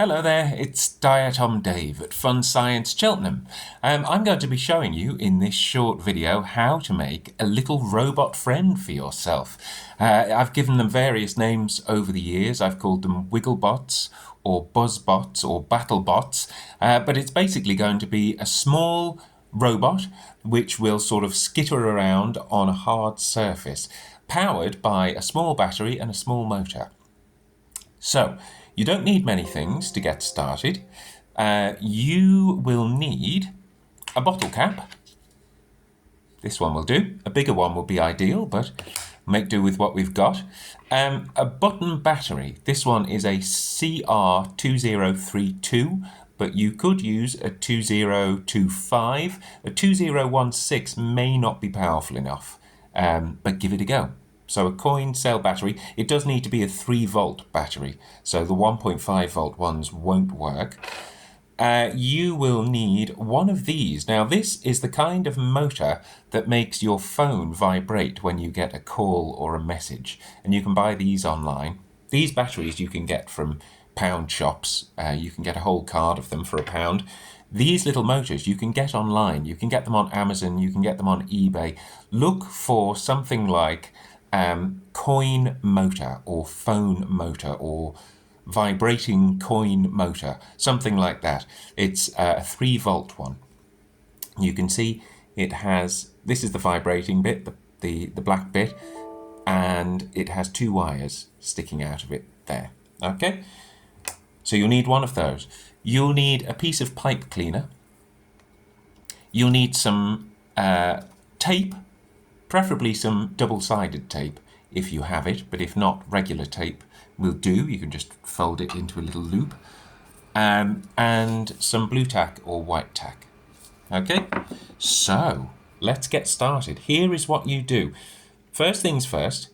Hello there, it's Diatom Dave at Fun Science Cheltenham. I'm going to be showing you in this short video how to make a little robot friend for yourself. I've given them various names over the years. I've called them Wigglebots or Buzzbots or Battlebots, but it's basically going to be a small robot which will sort of skitter around on a hard surface, powered by a small battery and a small motor. So, you don't need many things to get started. You will need a bottle cap. This one will do. A bigger one would be ideal, but make do with what we've got. A button battery. This one is a CR2032, but you could use a 2025. A 2016 may not be powerful enough, but give it a go. So a coin cell battery, it does need to be a 3-volt battery, so the 1.5 volt ones won't work. You will need one of these. Now this is the kind of motor that makes your phone vibrate when you get a call or a message, and you can buy these online. These batteries you can get from pound shops. You can get a whole card of them for £1. These little motors you can get online. You can get them on Amazon, you can get them on eBay. Look for something like coin motor or phone motor or vibrating coin motor, something like that. It's a 3-volt one. You can see it has, this is the vibrating bit, the black bit, and it has 2 wires sticking out of it there. Okay, so you'll need one of those. You'll need a piece of pipe cleaner. You'll need some tape, preferably some double-sided tape if you have it, but if not, regular tape will do. You can just fold it into a little loop. And some blue tack or white tack. Okay, so let's get started. Here is what you do. First things first,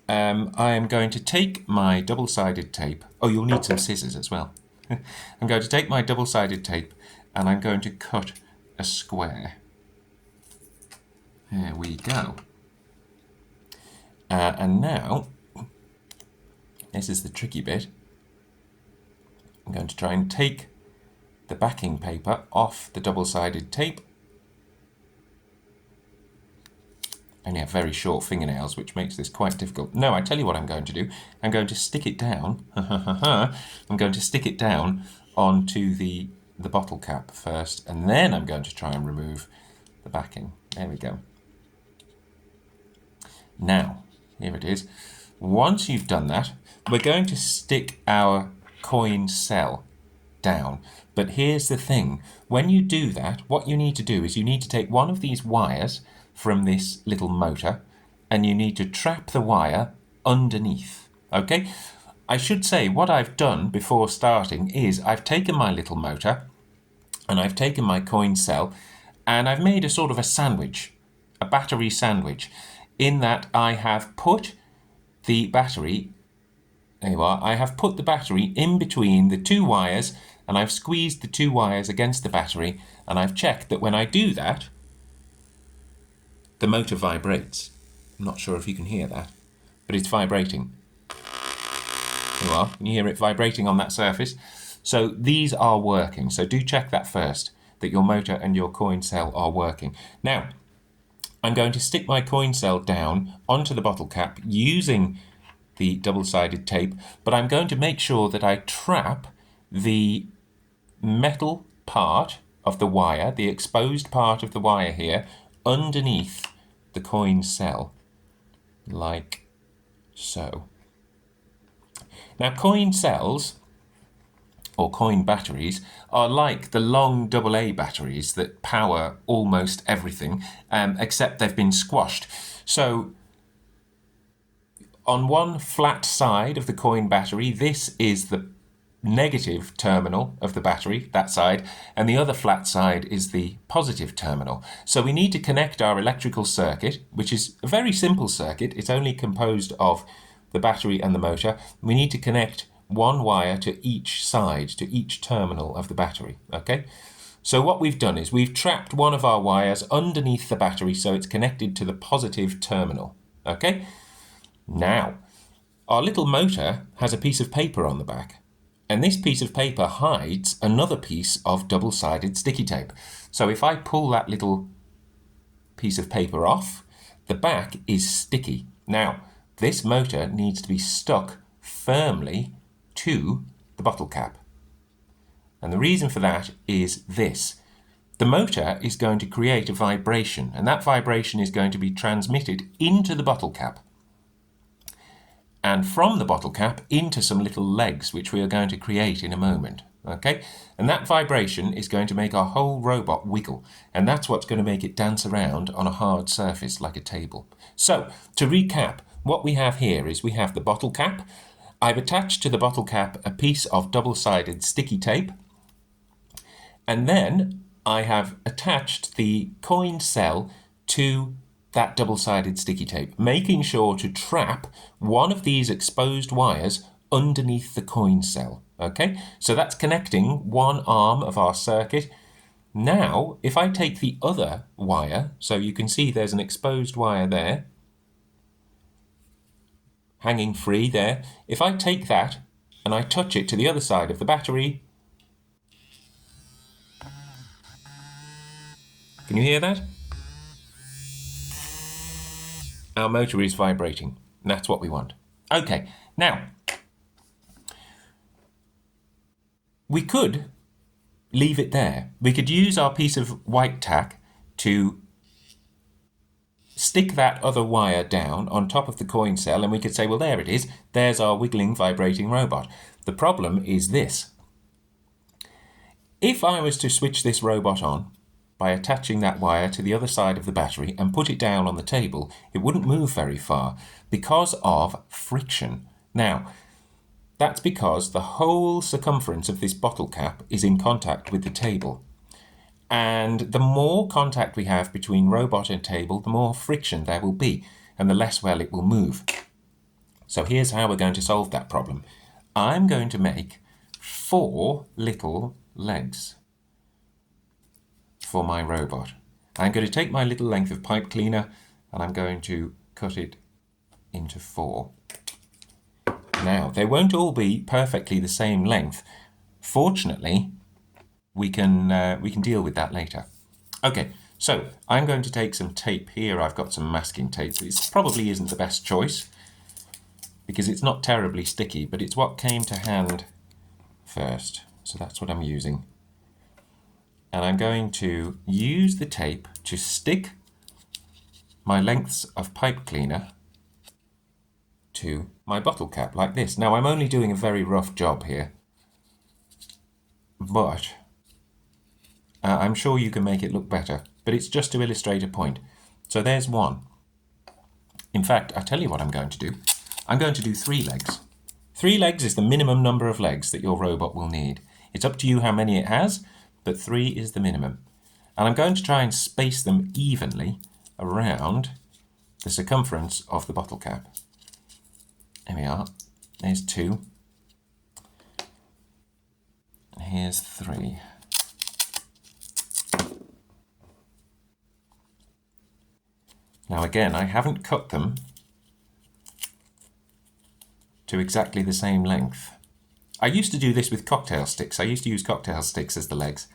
I am going to take my double-sided tape. Oh, you'll need some scissors as well. I'm going to take my double-sided tape and I'm going to cut a square. There we go. And now, this is the tricky bit. I'm going to try and take the backing paper off the double-sided tape. I only have very short fingernails, which makes this quite difficult. No, I tell you what I'm going to do. I'm going to stick it down. I'm going to stick it down onto the bottle cap first, and then I'm going to try and remove the backing. There we go. Now, here it is. Once you've done that, we're going to stick our coin cell down. But here's the thing. When you do that, what you need to do is you need to take one of these wires from this little motor and you need to trap the wire underneath. Okay? I should say what I've done before starting is I've taken my little motor and I've taken my coin cell and I've made a sort of a sandwich, a battery sandwich, in that I have put the battery, there you are, I have put the battery in between the 2 wires and I've squeezed the 2 wires against the battery and I've checked that when I do that, the motor vibrates. I'm not sure if you can hear that, but it's vibrating. There you are, can you hear it vibrating on that surface? So these are working, so do check that first, that your motor and your coin cell are working. Now, I'm going to stick my coin cell down onto the bottle cap using the double-sided tape, but I'm going to make sure that I trap the metal part of the wire, the exposed part of the wire here, underneath the coin cell, like so. Now, coin cells or coin batteries are like the long AA batteries that power almost everything, except they've been squashed. So on one flat side of the coin battery, this is the negative terminal of the battery, that side, and the other flat side is the positive terminal. So we need to connect our electrical circuit, which is a very simple circuit. It's only composed of the battery and the motor. We need to connect one wire to each side, to each terminal of the battery, okay? So what we've done is we've trapped one of our wires underneath the battery so it's connected to the positive terminal, okay? Now, our little motor has a piece of paper on the back, And this piece of paper hides another piece of double-sided sticky tape. So if I pull that little piece of paper off, the back is sticky. Now, this motor needs to be stuck firmly to the bottle cap. And the reason for that is this. The motor is going to create a vibration, and that vibration is going to be transmitted into the bottle cap. And from the bottle cap into some little legs, which we are going to create in a moment. Okay? And that vibration is going to make our whole robot wiggle, and that's what's going to make it dance around on a hard surface like a table. So, to recap, what we have here is we have the bottle cap. I've attached to the bottle cap a piece of double-sided sticky tape, and then I have attached the coin cell to that double-sided sticky tape, making sure to trap one of these exposed wires underneath the coin cell. Okay, so that's connecting one arm of our circuit. Now, if I take the other wire, so you can see there's an exposed wire there, hanging free there. If I take that and I touch it to the other side of the battery, can you hear that? Our motor is vibrating. And that's what we want. Okay, now, we could leave it there. We could use our piece of white tack to stick that other wire down on top of the coin cell, and we could say, well, there it is. There's our wiggling, vibrating robot. The problem is this. If I was to switch this robot on by attaching that wire to the other side of the battery and put it down on the table, it wouldn't move very far because of friction. Now, that's because the whole circumference of this bottle cap is in contact with the table. And the more contact we have between robot and table, the more friction there will be, and the less well it will move. So here's how we're going to solve that problem. I'm going to make 4 little legs for my robot. I'm going to take my little length of pipe cleaner and I'm going to cut it into 4. Now, they won't all be perfectly the same length. Fortunately, we can deal with that later. Okay, so I'm going to take some tape here. I've got some masking tape. This probably isn't the best choice because it's not terribly sticky, but it's what came to hand first. So that's what I'm using. And I'm going to use the tape to stick my lengths of pipe cleaner to my bottle cap like this. Now, I'm only doing a very rough job here, but I'm sure you can make it look better, but it's just to illustrate a point. So there's one. In fact, I'll tell you what I'm going to do. I'm going to do 3 legs. 3 legs is the minimum number of legs that your robot will need. It's up to you how many it has, but 3 is the minimum. And I'm going to try and space them evenly around the circumference of the bottle cap. There we are. There's 2. And here's 3. Now again, I haven't cut them to exactly the same length. I used to do this with cocktail sticks. I used to use cocktail sticks as the legs.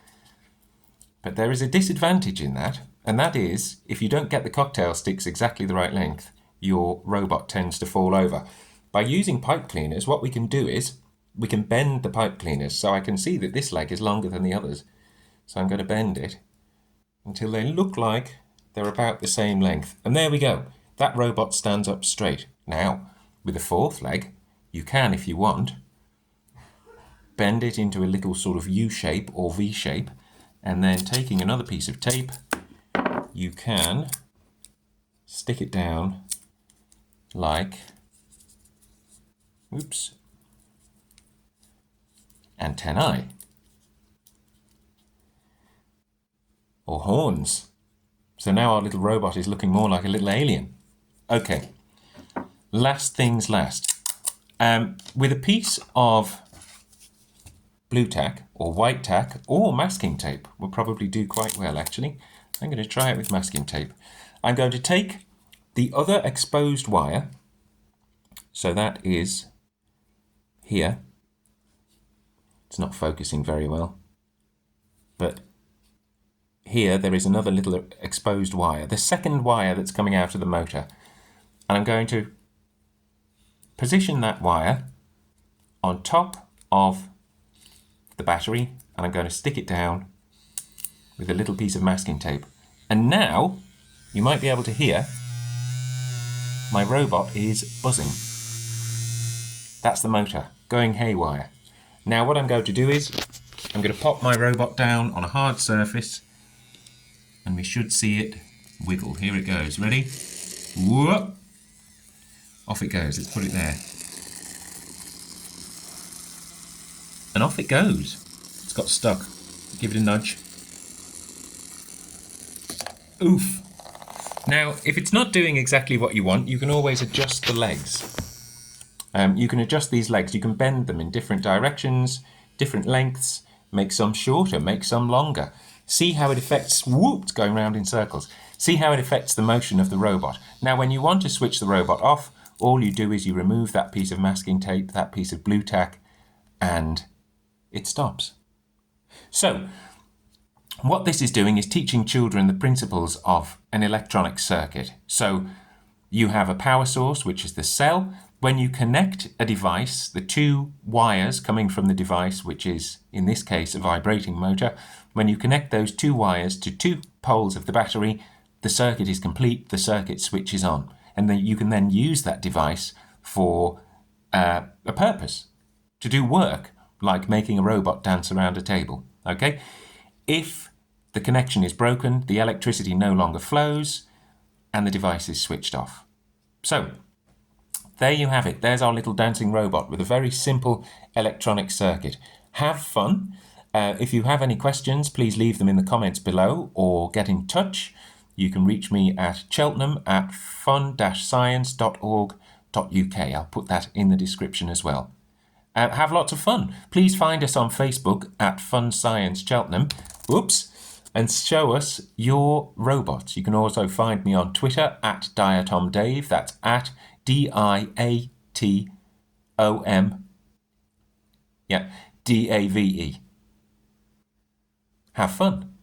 But there is a disadvantage in that, and that is, if you don't get the cocktail sticks exactly the right length, your robot tends to fall over. By using pipe cleaners, what we can do is, we can bend the pipe cleaners, so I can see that this leg is longer than the others. So I'm going to bend it until they look like they're about the same length. And there we go. That robot stands up straight. Now, with a 4th leg, you can, if you want, bend it into a little sort of U shape or V shape, and then taking another piece of tape, you can stick it down like, oops, antennae or horns. So now our little robot is looking more like a little alien. Okay, last things last. With a piece of blue tack or white tack or masking tape will probably do quite well actually. I'm going to try it with masking tape. I'm going to take the other exposed wire, so that is here, It's not focusing very well. But here there is another little exposed wire, the second wire that's coming out of the motor. And I'm going to position that wire on top of the battery, and I'm going to stick it down with a little piece of masking tape. And now you might be able to hear my robot is buzzing. That's the motor going haywire. Now what I'm going to do is I'm going to pop my robot down on a hard surface and we should see it wiggle. Here it goes. Ready? Whoop! Off it goes. Let's put it there. And off it goes. It's got stuck. Give it a nudge. Oof. Now, if it's not doing exactly what you want, you can always adjust the legs. You can adjust these legs. You can bend them in different directions, different lengths, make some shorter, make some longer. See how it affects, whoop, going round in circles. See how it affects the motion of the robot. Now, when you want to switch the robot off, all you do is you remove that piece of masking tape, that piece of blue tack, and it stops. So, what this is doing is teaching children the principles of an electronic circuit. So, you have a power source, which is the cell. When you connect a device, the two wires coming from the device, which is, in this case, a vibrating motor, when you connect those two wires to two poles of the battery, the circuit is complete, the circuit switches on. And then you can then use that device for a purpose, to do work, like making a robot dance around a table. Okay? If the connection is broken, the electricity no longer flows, and the device is switched off. So, there you have it. There's our little dancing robot with a very simple electronic circuit. Have fun. If you have any questions, please leave them in the comments below or get in touch. You can reach me at Cheltenham at fun-science.org.uk. I'll put that in the description as well. Have lots of fun. Please find us on Facebook at Fun Science Cheltenham. Whoops. And show us your robots. You can also find me on Twitter at DiatomDave. That's at DIATOM. Yeah, DAVE. Have fun.